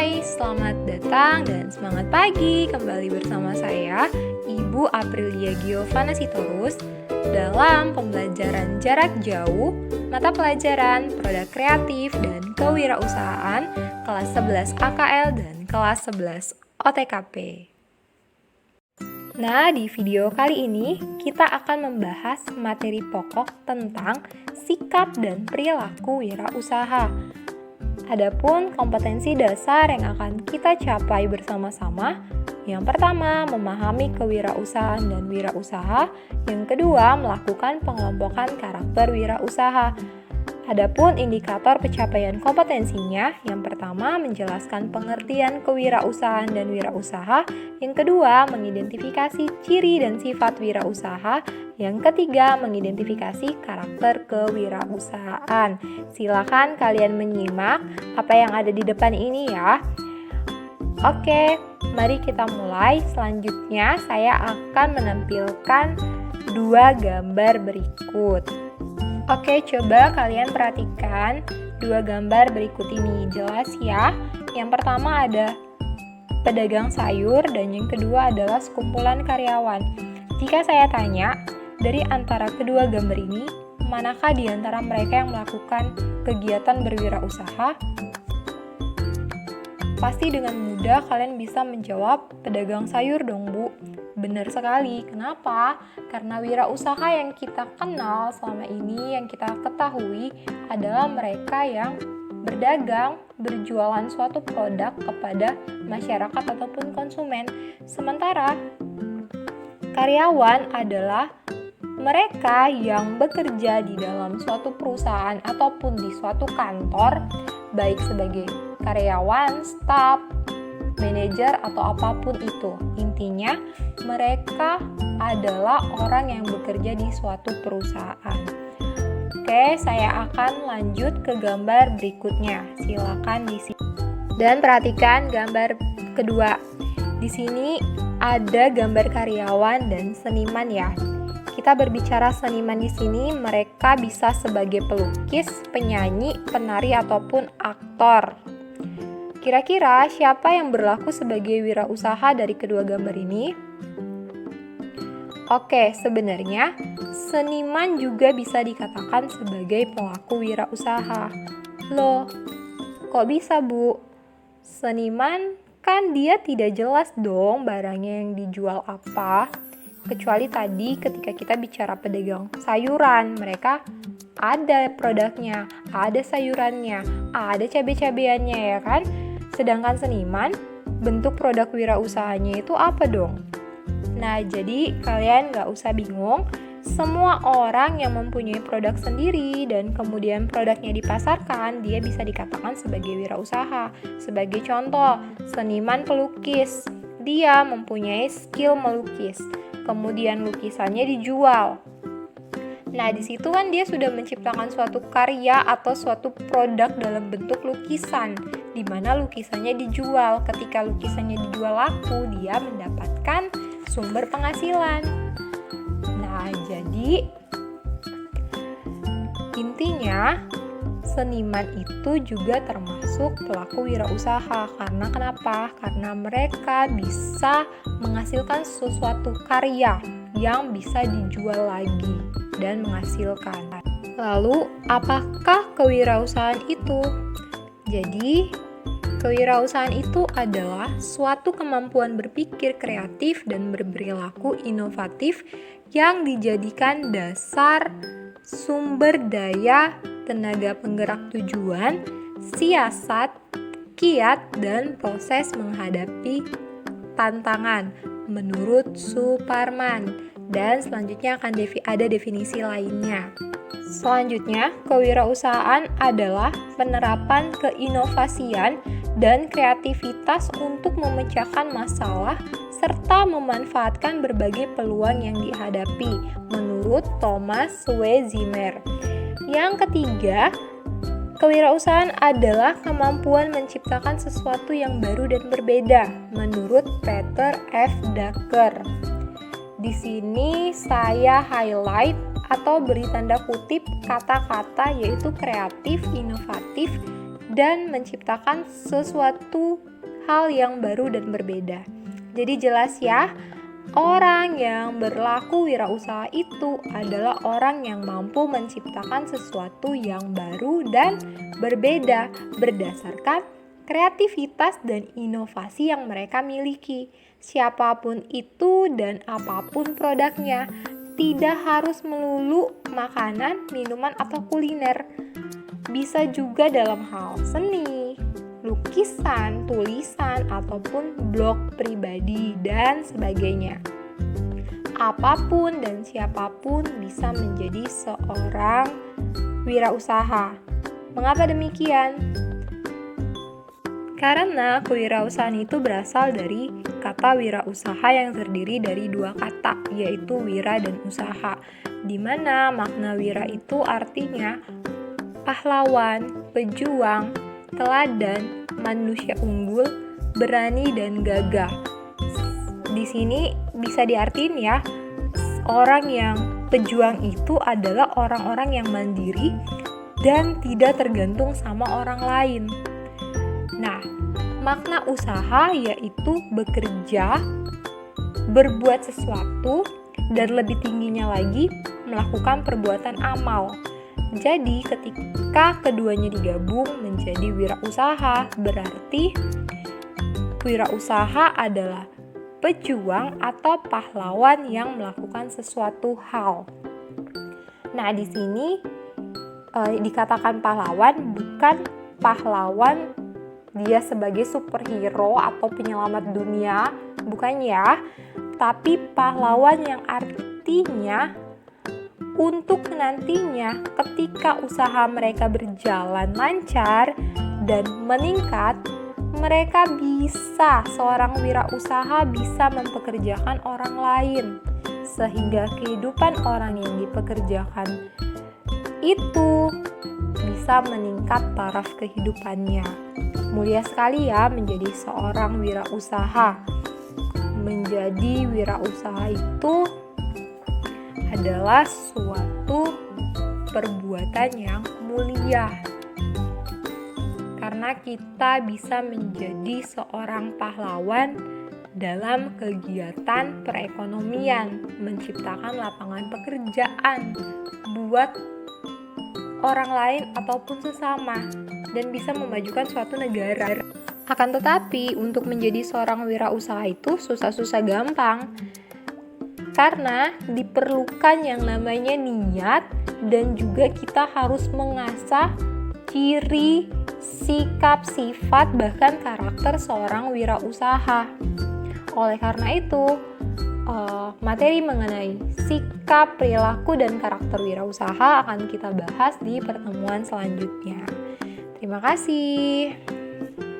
Hai, selamat datang dan semangat pagi. Kembali bersama saya, Ibu Aprilia Giovanna Sitorus, dalam pembelajaran jarak jauh, mata pelajaran produk kreatif dan kewirausahaan kelas 11 AKL dan kelas 11 OTKP. Nah, di video kali ini kita akan membahas materi pokok tentang sikap dan perilaku wirausaha. Adapun kompetensi dasar yang akan kita capai bersama-sama, yang pertama memahami kewirausahaan dan wirausaha, yang kedua melakukan pengelompokan karakter wirausaha. Adapun indikator pencapaian kompetensinya, yang pertama menjelaskan pengertian kewirausahaan dan wirausaha, yang kedua mengidentifikasi ciri dan sifat wirausaha, yang ketiga mengidentifikasi karakter kewirausahaan. Silakan kalian menyimak apa yang ada di depan ini ya. Oke, mari kita mulai. Selanjutnya saya akan menampilkan dua gambar berikut. Oke, coba kalian perhatikan dua gambar berikut ini. Jelas ya. Yang pertama ada pedagang sayur dan yang kedua adalah sekumpulan karyawan. Jika saya tanya, dari antara kedua gambar ini, manakah di antara mereka yang melakukan kegiatan berwirausaha? Pasti dengan mudah kalian bisa menjawab pedagang sayur dong, Bu. Benar sekali. Kenapa? Karena wirausaha yang kita kenal selama ini, yang kita ketahui adalah mereka yang berdagang, berjualan suatu produk kepada masyarakat ataupun konsumen. Sementara karyawan adalah mereka yang bekerja di dalam suatu perusahaan ataupun di suatu kantor, baik sebagai karyawan, staf, manajer, atau apapun itu. Intinya, mereka adalah orang yang bekerja di suatu perusahaan. Oke, saya akan lanjut ke gambar berikutnya. Silakan di sini. Dan perhatikan gambar kedua. Di sini ada gambar karyawan dan seniman ya. Kita berbicara seniman di sini, mereka bisa sebagai pelukis, penyanyi, penari, ataupun aktor. Kira-kira siapa yang berlaku sebagai wirausaha dari kedua gambar ini? Oke, sebenarnya seniman juga bisa dikatakan sebagai pelaku wirausaha. Loh, kok bisa, Bu? Seniman kan dia tidak jelas dong barangnya yang dijual apa. Kecuali tadi ketika kita bicara pedagang sayuran, mereka ada produknya, ada sayurannya, ada cabai-cabeannya ya kan? Sedangkan seniman, bentuk produk wirausahanya itu apa dong? Nah, jadi kalian gak usah bingung. Semua orang yang mempunyai produk sendiri dan kemudian produknya dipasarkan, dia bisa dikatakan sebagai wirausaha. Sebagai contoh, seniman pelukis, dia mempunyai skill melukis. Kemudian lukisannya dijual. Nah, di situ kan dia sudah menciptakan suatu karya atau suatu produk dalam bentuk lukisan, di mana lukisannya dijual. Ketika lukisannya dijual laku, dia mendapatkan sumber penghasilan. Nah, jadi intinya seniman itu juga termasuk pelaku wirausaha. Karena kenapa? Karena mereka bisa menghasilkan sesuatu karya yang bisa dijual lagi dan menghasilkan. Lalu, apakah kewirausahaan itu? Jadi, kewirausahaan itu adalah suatu kemampuan berpikir kreatif dan berperilaku inovatif yang dijadikan dasar sumber daya, tenaga penggerak tujuan, siasat, kiat, dan proses menghadapi tantangan menurut Suparman. Dan selanjutnya akan ada definisi lainnya. Selanjutnya, kewirausahaan adalah penerapan keinovasian dan kreativitas untuk memecahkan masalah serta memanfaatkan berbagai peluang yang dihadapi menurut Thomas W. Zimmer. Yang ketiga, kewirausahaan adalah kemampuan menciptakan sesuatu yang baru dan berbeda menurut Peter F. Drucker. Di sini saya highlight atau beri tanda kutip kata-kata yaitu kreatif, inovatif, dan menciptakan sesuatu hal yang baru dan berbeda. Jadi jelas ya, orang yang berlaku wirausaha itu adalah orang yang mampu menciptakan sesuatu yang baru dan berbeda berdasarkan kreativitas dan inovasi yang mereka miliki. Siapapun itu dan apapun produknya, tidak harus melulu makanan, minuman, atau kuliner. Bisa juga dalam hal seni, lukisan, tulisan, ataupun blog pribadi, dan sebagainya. Apapun dan siapapun bisa menjadi seorang wirausaha. Mengapa demikian? Karena kewirausahaan itu berasal dari kata wirausaha yang terdiri dari dua kata, yaitu wira dan usaha, di mana makna wira itu artinya pahlawan, pejuang, teladan, manusia unggul, berani, dan gagah. Di sini bisa diartiin ya, orang yang pejuang itu adalah orang-orang yang mandiri dan tidak tergantung sama orang lain. Nah, makna usaha yaitu bekerja, berbuat sesuatu, dan lebih tingginya lagi melakukan perbuatan amal. Jadi ketika keduanya digabung menjadi wirausaha, berarti wirausaha adalah pejuang atau pahlawan yang melakukan sesuatu hal. Nah, di sini dikatakan pahlawan bukan pahlawan dia sebagai superhero atau penyelamat dunia, bukan ya, tapi pahlawan yang artinya untuk nantinya ketika usaha mereka berjalan lancar dan meningkat, mereka seorang wirausaha bisa mempekerjakan orang lain, sehingga kehidupan orang yang dipekerjakan itu bisa meningkat taraf kehidupannya. Mulia sekali ya menjadi seorang wirausaha. Menjadi wirausaha itu adalah suatu perbuatan yang mulia. Karena kita bisa menjadi seorang pahlawan dalam kegiatan perekonomian, menciptakan lapangan pekerjaan buat orang lain ataupun sesama, dan bisa memajukan suatu negara. Akan tetapi, untuk menjadi seorang wirausaha itu susah-susah gampang, karena diperlukan yang namanya niat, dan juga kita harus mengasah ciri, sikap, sifat, bahkan karakter seorang wirausaha. Oleh karena itu, materi mengenai sikap, perilaku, dan karakter wirausaha akan kita bahas di pertemuan selanjutnya. Terima kasih.